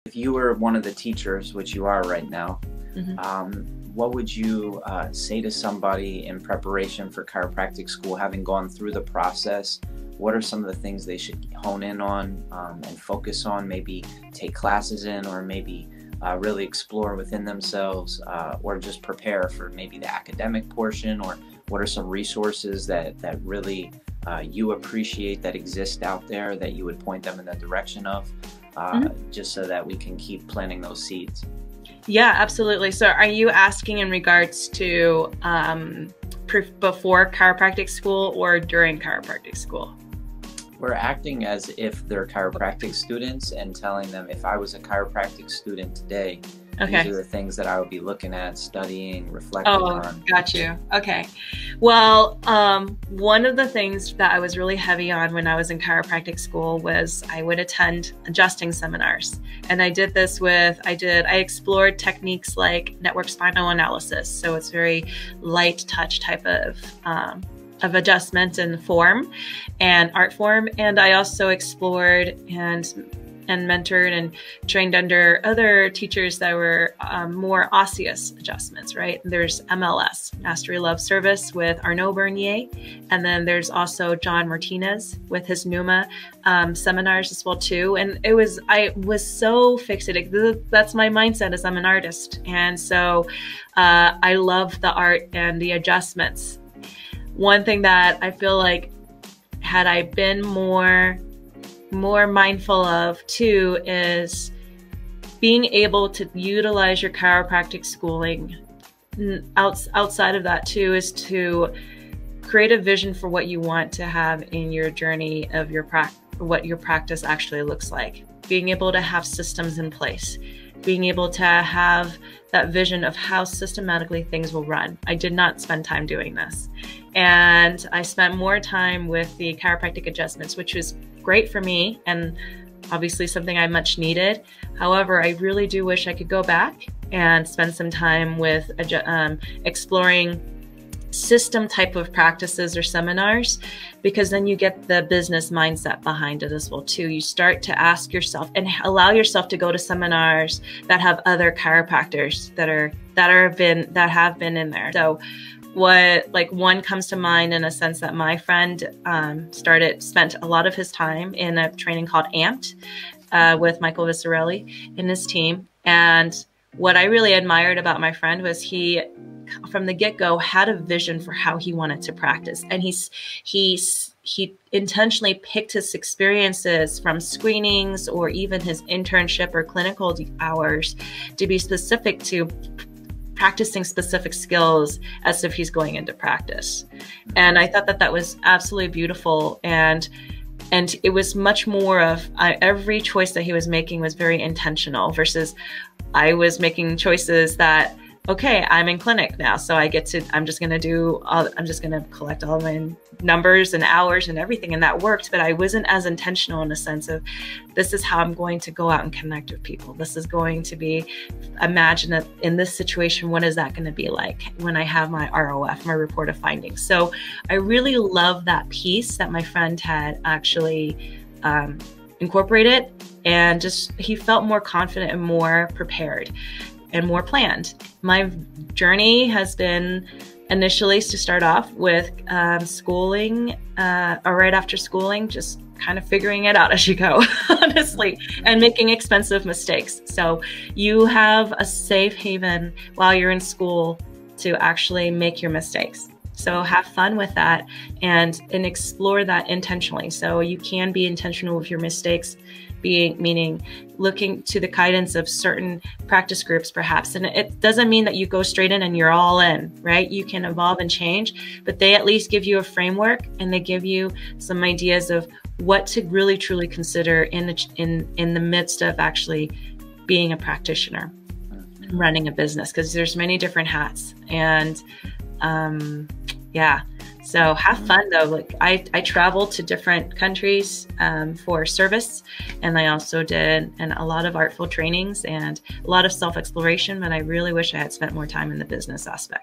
If you were one of the teachers, which you are right now, what would you say to somebody in preparation for chiropractic school, having gone through the process? What are some of the things they should hone in on and focus on, maybe take classes in, or maybe really explore within themselves, or just prepare for maybe the academic portion? Or what are some resources that really you appreciate that exist out there that you would point them in the direction of, just so that we can keep planting those seeds? Yeah, absolutely. So are you asking in regards to before chiropractic school or during chiropractic school? We're acting as if they're chiropractic students and telling them, if I was a chiropractic student today, these are the things that I would be looking at, studying, reflecting on. Got you. Okay. Well, one of the things that I was really heavy on when I was in chiropractic school was I would attend adjusting seminars. And I did this with, I explored techniques like network spinal analysis. So it's very light touch type of adjustment and form and art form. And I also explored and mentored and trained under other teachers that were more osseous adjustments, right? There's MLS, Mastery Love Service with Arnaud Bernier. And then there's also John Martinez with his NUMA seminars as well too. And I was so fixated. That's my mindset as I'm an artist. And so I love the art and the adjustments. One thing that I feel like had I been more mindful of too is being able to utilize your chiropractic schooling. Outside of that too is to create a vision for what you want to have in your journey of what your practice actually looks like. Being able to have systems in place, being able to have that vision of how systematically things will run. I did not spend time doing this. And I spent more time with the chiropractic adjustments, which was great for me and obviously something I much needed. However, I really do wish I could go back and spend some time with exploring system type of practices or seminars, because then you get the business mindset behind it as well too. You start to ask yourself and allow yourself to go to seminars that have other chiropractors that have been in there. So one comes to mind in a sense that my friend spent a lot of his time in a training called Amped with Michael Visarelli and his team. And what I really admired about my friend was he, from the get-go, had a vision for how he wanted to practice. And he intentionally picked his experiences from screenings or even his internship or clinical hours to be specific to practicing specific skills as if he's going into practice. And I thought that was absolutely beautiful. And it was much more of every choice that he was making was very intentional versus I was making choices that, okay, I'm in clinic now, so I'm just going to collect all my numbers and hours and everything. And that worked, but I wasn't as intentional in the sense of, this is how I'm going to go out and connect with people. This is going to be, imagine that in this situation, what is that going to be like when I have my ROF, my report of findings? So I really love that piece that my friend had actually incorporated, and he felt more confident and more prepared and more planned. My journey has been initially to start off with schooling, or right after schooling, just kind of figuring it out as you go, honestly, and making expensive mistakes. So you have a safe haven while you're in school to actually make your mistakes. So have fun with that and explore that intentionally. So you can be intentional with your mistakes, meaning looking to the guidance of certain practice groups perhaps. And it doesn't mean that you go straight in and you're all in, right? You can evolve and change, but they at least give you a framework and they give you some ideas of what to really truly consider in the midst of actually being a practitioner, running a business, because there's many different hats. And yeah, so have fun though. Like I traveled to different countries for service, and I also did a lot of artful trainings and a lot of self-exploration, but I really wish I had spent more time in the business aspect.